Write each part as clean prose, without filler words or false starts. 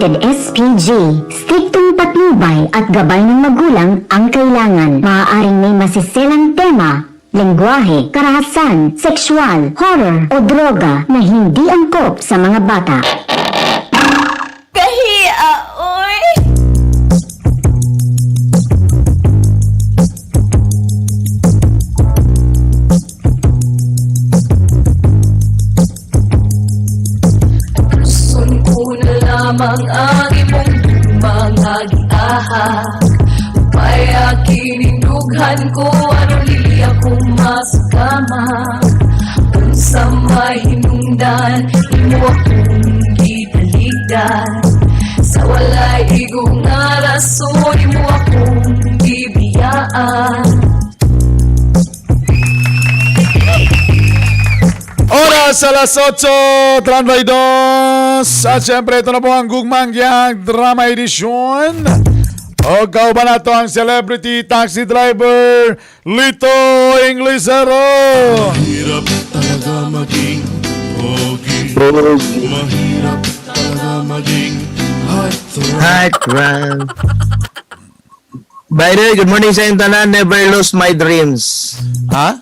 Rated SPG. Striktong patnubay at gabay ng magulang ang kailangan. Maaaring may masiselang tema, lengguwahe, karahasan, sexual, horror o droga na hindi angkop sa mga bata. Kahiya, oy! Gusto ko na lamang ang imong mga gi-ahak. Kaya kinindughan ko ano lili akong masukama. Kung sa mahinungdan, imo akong gitaligdan. Sa walay igong nga rason, imo akong bibiyaan. Oras alas 8:32. At syempre ito na po ang Gugmang Gi-ahak Drama Edition. O kauban na ito ang celebrity taxi driver Lito Englisero. Mahirap talaga maging pogi. Mahirap talaga maging Heartthrob. By the way, good morning sa inyo tanan. Never lose my dreams. Ha?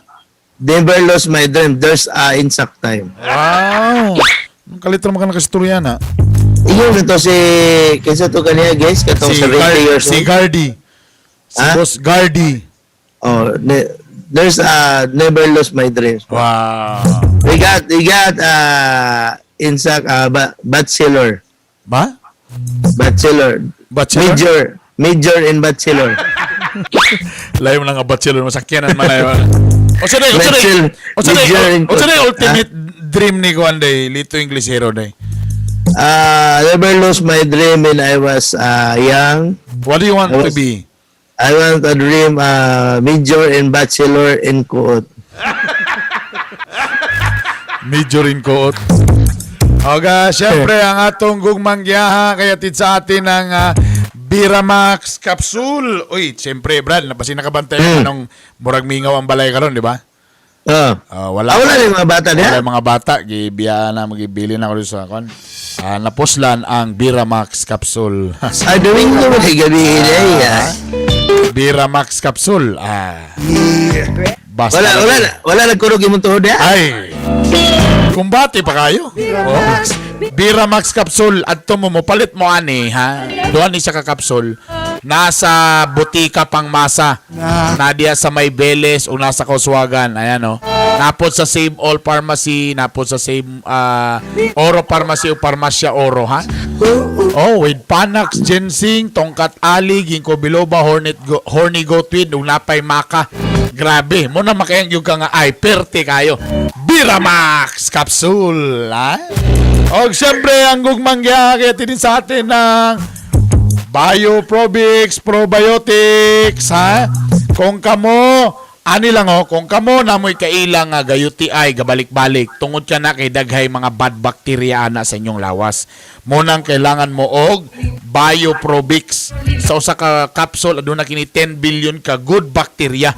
Never lose my dream. There's a insect time. Wow. Kalit naman ka nakasturya na. Iyon ito si... Kinsa to kaniya guys? Katong 70 years Si old. Gardy. Si Ha? Boss Gardy. Oh, there's a never lose my dreams. Wow. We got insect bachelor. Ba? Bachelor. Bachelor? Major in bachelor. Layo mo lang ang bachelor. Masakyanan man layo. O sa day, ultimate dream ni Juan day, Lito Englisero day. Never lose my dream when I was young. What do you want to be? I want to dream major in bachelor in Kuot. Major in coat. Okay, syempre ang atong Gugmang Gi-ahak kaya tit sa atin ang Biramax capsule. Uy, syempre Brad, napasi nakabantay ka nung murag mingaw ang balay karon, di ba? Wala yung mga bata niya? Wala yung mga bata. Gibiya na, magibili na ako rin sa akon. Napuslan ang Biramax capsule. Sa Domingo mo ay gabi niya. Biramax capsule. Basta Wala nagkurog yung tuhod niya? ay, kumbati pa kayo. Oh. Biramax capsule at mo palit mo ani ha. Doon ni siya ka capsule. Nasa butika pang masa. Nadia sa may Beles o nasa Kauswagan. Ayan o. Napod sa Save All Pharmacy, napod sa Save Oro Pharmacy o Pharmacia Oro ha. Oh, with Panax, Ginseng, Tongkat Ali, Ginkgo biloba, Horny Goatweed, ug napay maka. Grabe, mo na makayang yung ka nga ay perte kayo. Biramax capsule ha. O siyempre ang Gugmang Gi-ahak din sa atin ng Bioprobics Probiotics ha. Kung kamo kung kamo namoy kailang gayuti ay gabalik-balik tungod ka na kay daghay mga bad bacteria ana sa inyong lawas. Munang kailangan mo og Bioprobics. Sa usa ka capsule aduna kini 10 billion ka good bacteria.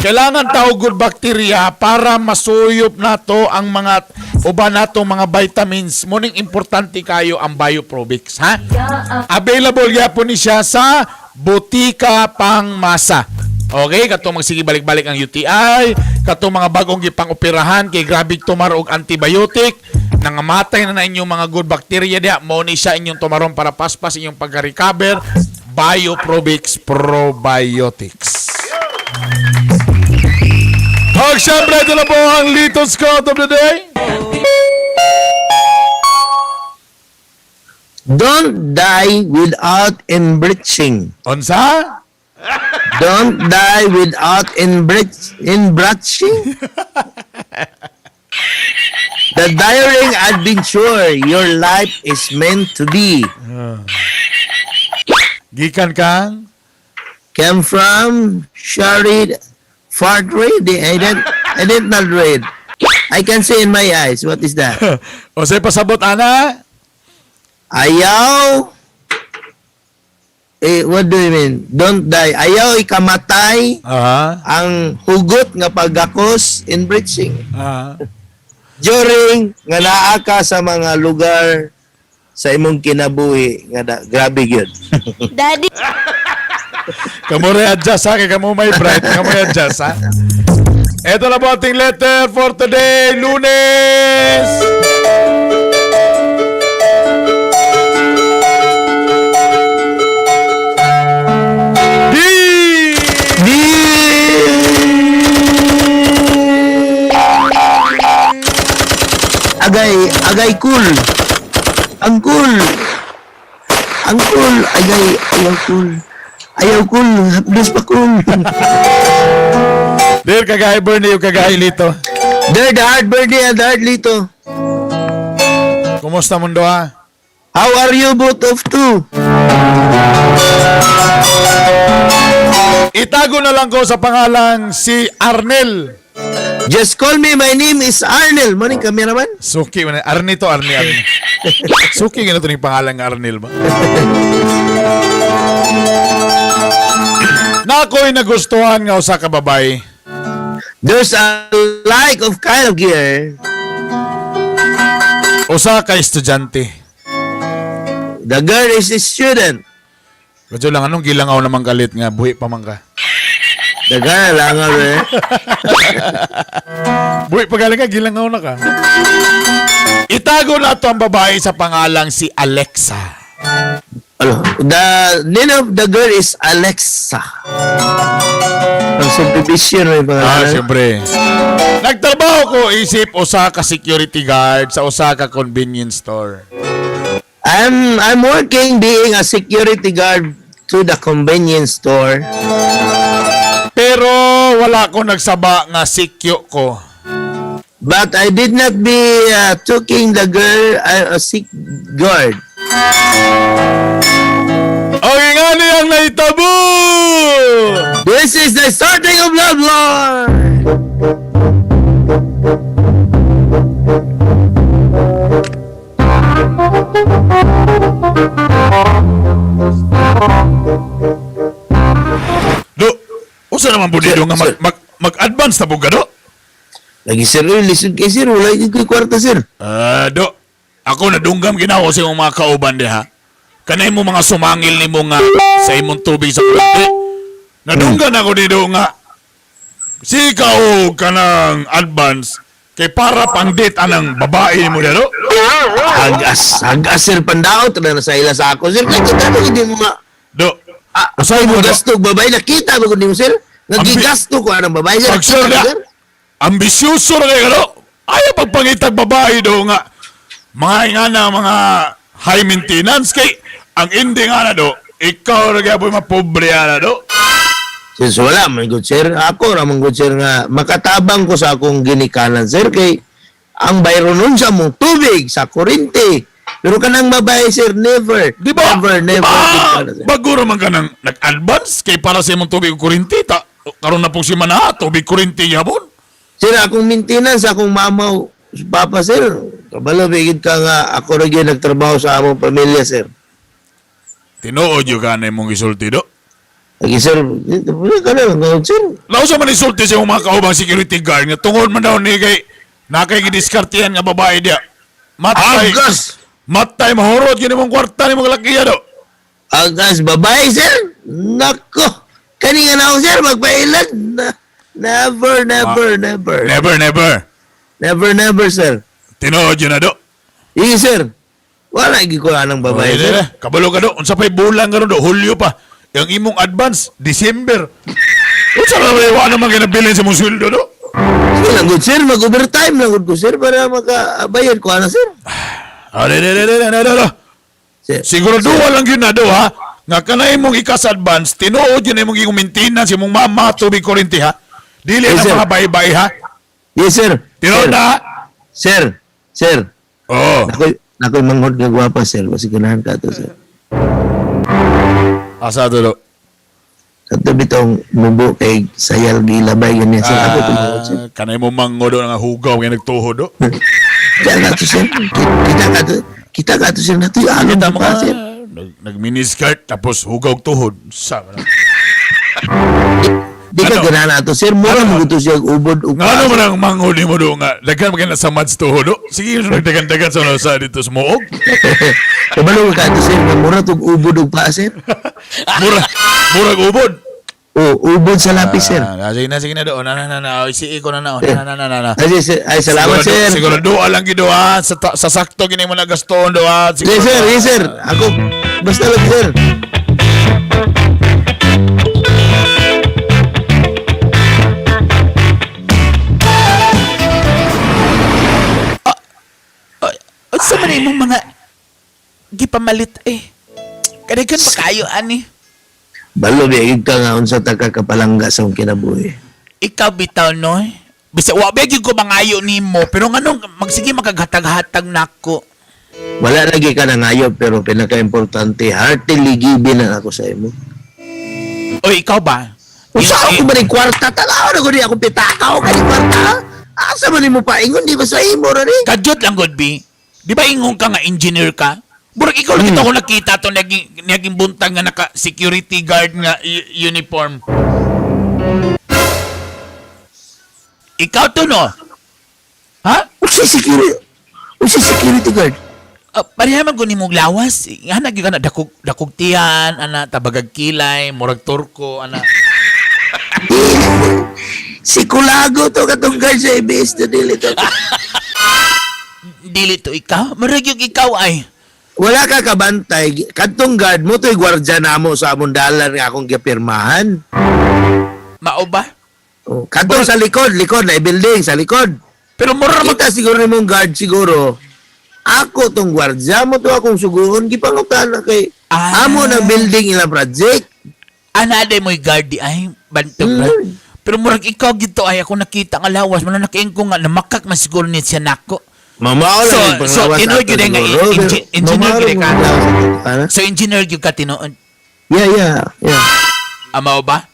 Kailangan ta og good bacteria para masuyop nato ang mga uban nato mga vitamins. Muning importante kayo ang Bioprobics ha. Available gyapon ni siya sa butika pang masa. Okay, katong magsige balik-balik ang UTI, katong mga bagong gipang-operahan kay grabe tumaro og antibiotic, nangamatay na inyong mga good bacteria diha, mo ni siya inyong tumaron para paspas inyong pagka-recover. Bioprobics Probiotics. Og syempre ito na po ang Lito's Quote of the Day. Don't die without enriching. Unsa? Don't die without enriching. The daring adventure your life is meant to be. Gikan kang Came from Sharid Fart read. I did not read. I can see in my eyes. What is that? o say pasabot ana? Ayaw. What do you mean? Don't die. Ayaw ikamatay ang hugot nga pagakos in breaching. During nga naa ka sa mga lugar sa imong kinabuhi nga grabe gyud. Daddy. Kamu re-adjust ha, kaya kamu may bright, kamu re-adjust ha. Ito na po ating letter for today, Lunes! Agay cool. Ang cool. Ayaw cool. Hapdos pa cool. Dear kagahi Bernie, yung kagahi Lito. Dear the hard birthday and the hard Lito. Kumusta mundo ha? How are you both of two? Itago na lang ko sa pangalang si Arnel. Just call me, my name is Arnel. Morning, cameraman. Suki man, Arni. Suki ganito yung pangalan ng Arnel ba? Na ako'y nagustuhan nga usa ka babay. There's a like of kind of gear. Usa ka estudyante. The girl is a student. Kadyo lang anong gilangaw naman kalit nga buhi pa man ka. The girl lang eh. Buhi pa galing ka gilangaw na ka. Itago na to ang babae sa pangalang si Alexa. Ano? The name of the girl is Alexa. Ang subdivision may pangalan. Siyempre. Nagtrabaho ko isip usa ka security guard sa usa ka convenience store. I'm working being a security guard to the convenience store. Pero wala ko nagsaba nga sikyo ko. But I did not be taking the girl a sick guard. Okay nga niyang naitabo! This is the starting of love, Lord. Do, usa naman po dito nga mag-advance na po ka, do? Lagi sir, listen kay sir, wala yung kwarta sir. Do, ako nadunggam ginawa sa imong mga kauban diha. Kanay mo mga sumangil ni mo nga sa imong tubig sa kulante. Nadunggan ako dito nga sikaw ka ng advance kay para pang date anang babae mo dito. Hagas sir, pandaot na sa ila sa ako sir. Kaya kita mo hindi mo nga. Do, Usay mo gasto babae, nakita mo kundi mo sir. Nagigasto ko anong babae sir. pag sure na, ambisyoso na kayo, do. Ayaw pagpangitag babae do nga. Mga ingana, mga high maintenance kay ang ending nga na do, ikaw na kaya po yung mapobre na do. Sir, wala man good sir. Ako ramang good sir nga makatabang ko sa akong ginikanan sir kay ang bayro nun sa mong tubig, sa kurente. Pero kanang babae sir, never. Di ba? Never. Bago naman ka nang nag-advance kay para sa imong tubig o kurinti, karon na po si mana, tubig kurinti yapon. Sir, akong maintenance, akong mamaw, papa sir. Kabalo, bigid ka nga ako rin nagtrabaho sa among pamilya sir. Tinuod yung ka na imong isulti do. Lagi sir, wala ka na lang sir. Nausa man isulti sa imong mga kaubang security guard nga tungod man daw ni kay nakay gidiskartihan nga babae dia. Agas! Matay mahurot yun imong kwarta ni mga lakiya do. Agas, babae sir? Nako! Kani nga na ako sir, magpailan. Never. Never, sir. Tinuod yun na do. Iya sir. Wala ko anang babae sir. Kabalo ka do. Unsa pa'y bulan ka do, Hulyo pa. Yung imong advance, December. Unsa na wala naman kinabilin sa mong sweldo do. Sige lang good sir, mag-overtime lang good ko sir para makabayad ko ana sir. Sir. Siguro lang yun na do ha. Nga kanay mong ikas-advance, tinuod yun imong i-maintenance imong mama tubig kurinti ha. Dili Yes, na sir. mga bay-bay ha. Yes sir. Tinuod na ha. Sir. Oo. Nakoy manghod nga gwapa sir, kasi ganahan ka to sir. Asa to do? Kato bitong mubo kay sayal gilabay ganyan sir. Ako tumawag sir. Kanay mo manggo do nga hugaw nga nagtuhod do. Kita ka to sir. Kita ka to sir. Nato yung alon Kita na mo pa ka, sir. nag-miniskirt tapos hugaw tuhod. Sama na. Di ka Ano? ganana to, sir. Mura Ano? mo gusto siya ubod o Nga ano man ang manghuli mo doon nga? Daghan maganda sa mads to, no? Sige, nagdagan-dagan sa dito sa moog. Kabalo ka to, sir. Nga mura tong ubod o pa, sir. Murag ubod. O, ubod sa lapis, sir. Sige na doon. Ay, si Iko na. Ay, salamat, sir. Siguro doa lang gido ha. Sa sakto gini mo na gaston doa. Yes, sir. Ako, basta lang, sir. Sa man imong mga gipamalit Kadagan pa kayo ani. Balo, biyagig ka nga unsa ta ka kapalangga sa akong kinabuhi. Ikaw bitaw no. Bisa wa begyud ko mangayo nimo pero nganong magsige makaghatag-hatag nako. Wala lagi ka nangayo, pero pinaka-importante, heartily giving na ako sa imo. Oy, ikaw ba? Usa ako ba ni kwarta? Tanaw na ko di ako pitakaw ka ni kwarta. Asa man mo paingon, di ba sa imo rin? Kadyot lang god bi. Di ba ingon ka nga engineer ka? Burag ikaw lang ito ako nakita to naging buntag nga naka security guard nga uniform. Ikaw to no? Ha? Usa security guard. Pareha man guni mong lawas. Nga nagyo ka na dakog tiyan, ana tabagag kilay, murag turko, ana. Si Kulago to katong guard sa ABS na dili to. Dili to ikaw? Murag yung ikaw ay. Wala ka kabantay. Katong guard mo to'y gwardya namo sa among dalan nga akong gipirmahan. Mao ba? Oh, katong sa likod na building sa likod. Pero mura mag... Kita siguro mong guard siguro. Ako tong gwardya mo to akong suguon gipangutana kay amo ng building ilang project. Anade mo'y guard di ay. Bantog ba? Pero murag ikaw gito ay ako nakita nga lawas. Mana nakain ko nga namakak man siguro niya siya nako. Mamao lang yung So, panglawas tinuod ato yun nga, siguro, pero engineer mamao yun ka. lang yung panglawas ato. So, engineer yung ka tinuod. Yeah. Amaw ba?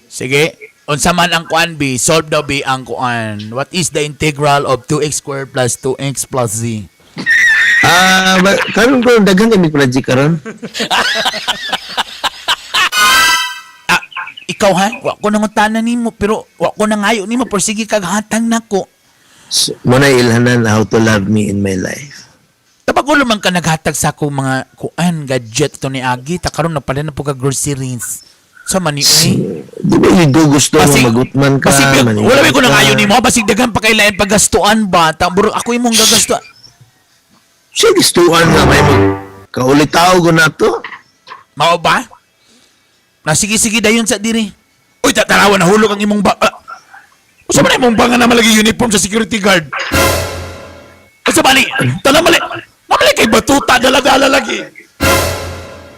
Sige. Unsa man ang kuan B, solve daw B ang kuan. What is the integral of 2x squared plus 2x plus z? Karon ko daghang kami project karon. Ikaw ha? Wa ko nangutanan nimo pero wa ko nangayo nimo pero sige kaghatang nako. Muna ilhanan how to love me in my life. Tapagulo man ka naghatag sa akong mga kuan gadget ito ni Agi ta karon nagpala na po ka groceries. Sa mani Di ba yung gusto mo magutman ka? Basig, maniwala wala ko ka? nangayo nimo basig daghan pa kay lain pagastuan ba? Tamburo ako imong gagastuan. Siya gustuan nga may kaulitaw ko na to. Mao ba? Na sige dayon sa diri. Uy, tatarawan na hulog ang imong ba. Usa man imong banga na malagi uniform sa security guard. Usa man ni? Tala mali. Mamali kay batuta dala-dala lagi.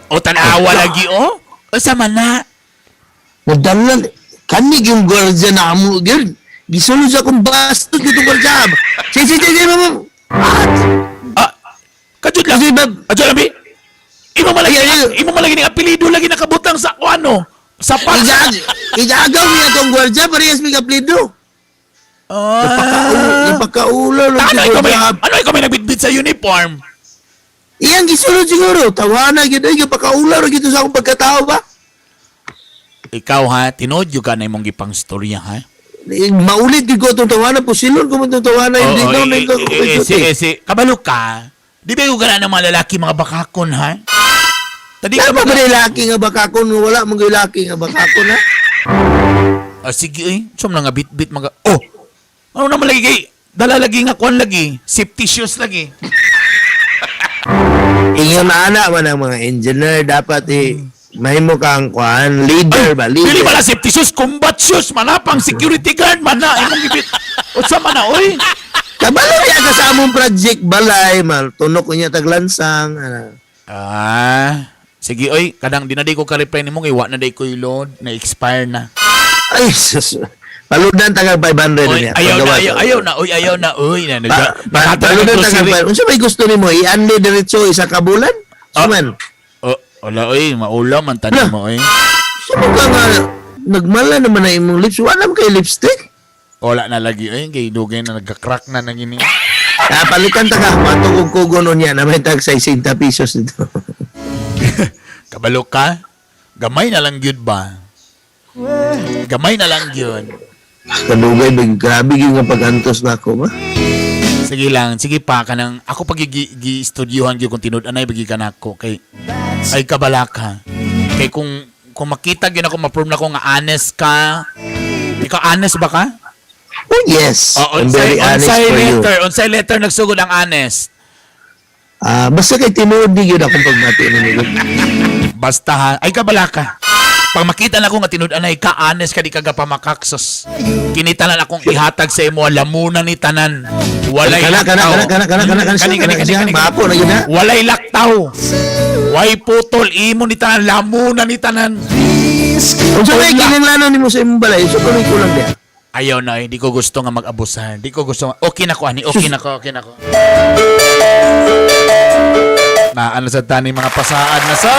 O tanawa lagi o? Usa man na? Nadalan, kanig yung gwardya na mo, girl. Gisulod sa akong bastos dito gwardya. Sige, mo. Kadjud lang. Kadjud lang, bi. Imo malagi ni apelyido lagi nakabutang sa ano? Sa pax. Igagaw niya itong gwardya, parehas may kaplido. Ipakaulo lang si gwardya. Ano ikaw may nagbitbit sa uniform? Iyang gisulod siguro. Tawana, gito, ipakaulo lang gito sa akong pagkatao ba? Ikaw ha, tinod yung ka na imong gipang storya ha? Maulit ko itong tawanan po. Silon ko mo itong tawanan. Hindi ko na ito. Kabalo ka. Di ba yung gana ng mga lalaki, mga bakakon ha? Tadi ka Tama ba laki nga bakakon? Wala mong laki nga bakakon ha? Sige sum na nga bit-bit mga... Oh! Ano naman lagi kay? Dala lagi nga kuan lagi. Safety shoes lagi. Ingon na anak man ang mga engineer. Dapat mahimo kang kuan. Leader ba? Pili Leader. ba na safety shoes? Combat shoes! Manapang security guard man na. Imong gibit. Utsa man na, oy! Kabalo niya ka sa among project balay. Tunok ko niya taglansang. Sige, oy. Kadang di na di ko ka-reply ni mong iwa na di ko load. Na-expire na. Ay, sus. Paludan tagal 500 Oy, niya. ayaw na. Paludan tagal 500. Unsa may gusto nimo? I-unli diretso isa ka bulan? Suman. Wala, oy. Maulaw man tanin mo, oy. Sino ka nga nagmala naman na imong lips? Wala mo kay lipstick? Wala na lagi, oy. Kay dugay na nagka-crack na nang ini. Palitan ta ka. Matugog-kugon niya na may tag 60 pesos dito. Kabalo ka? Gamay na lang gyud ba? Gamay na lang yun. Kadugay, grabe yung nga pagantos na ako ba? Sige lang, sige pa ka nang ako pag gi-studyohan gyud kung tinud-anay bagi ka nako kay ay kabalaka. Kay kung makita gyud ako ma-prove na ko nga honest ka. Ikaw honest ba ka? Oh, yes. Oh, I'm very honest for you. Unsay letter nagsugod ang honest. Basta kay tinuod di yun akong pagmati ninyo. Basta ha, ay kabalaka. Pag makita na ko nga tinud-anay ka honest ka di ka gapamakaksos. Kinitalan akong ihatag sa imo lamunan ni tanan. Walay laktaw. Maako na yun ha. Walay laktaw. Way putol imo ni tanan lamunan ni tanan. Kung sa may kinanglanan ni mo sa imong balay, so kung ko lang diya. Ayaw na, hindi ko gusto nga mag-abusan. Hindi ko gusto nga, okay na ko, ani, okay na ko. Na ano sa tani mga pasaan na sa...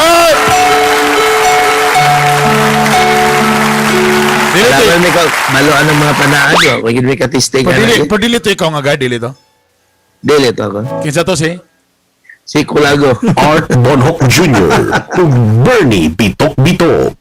Dapat may maluan ng mga panaan ko. Kung hindi may katiste ka na. Pardili to ikaw nga ga, dili to. Dili to ako. Kinsa to si? Si Kulago. Art Bonhoc Jr. ug Bernie Bitok Bitok.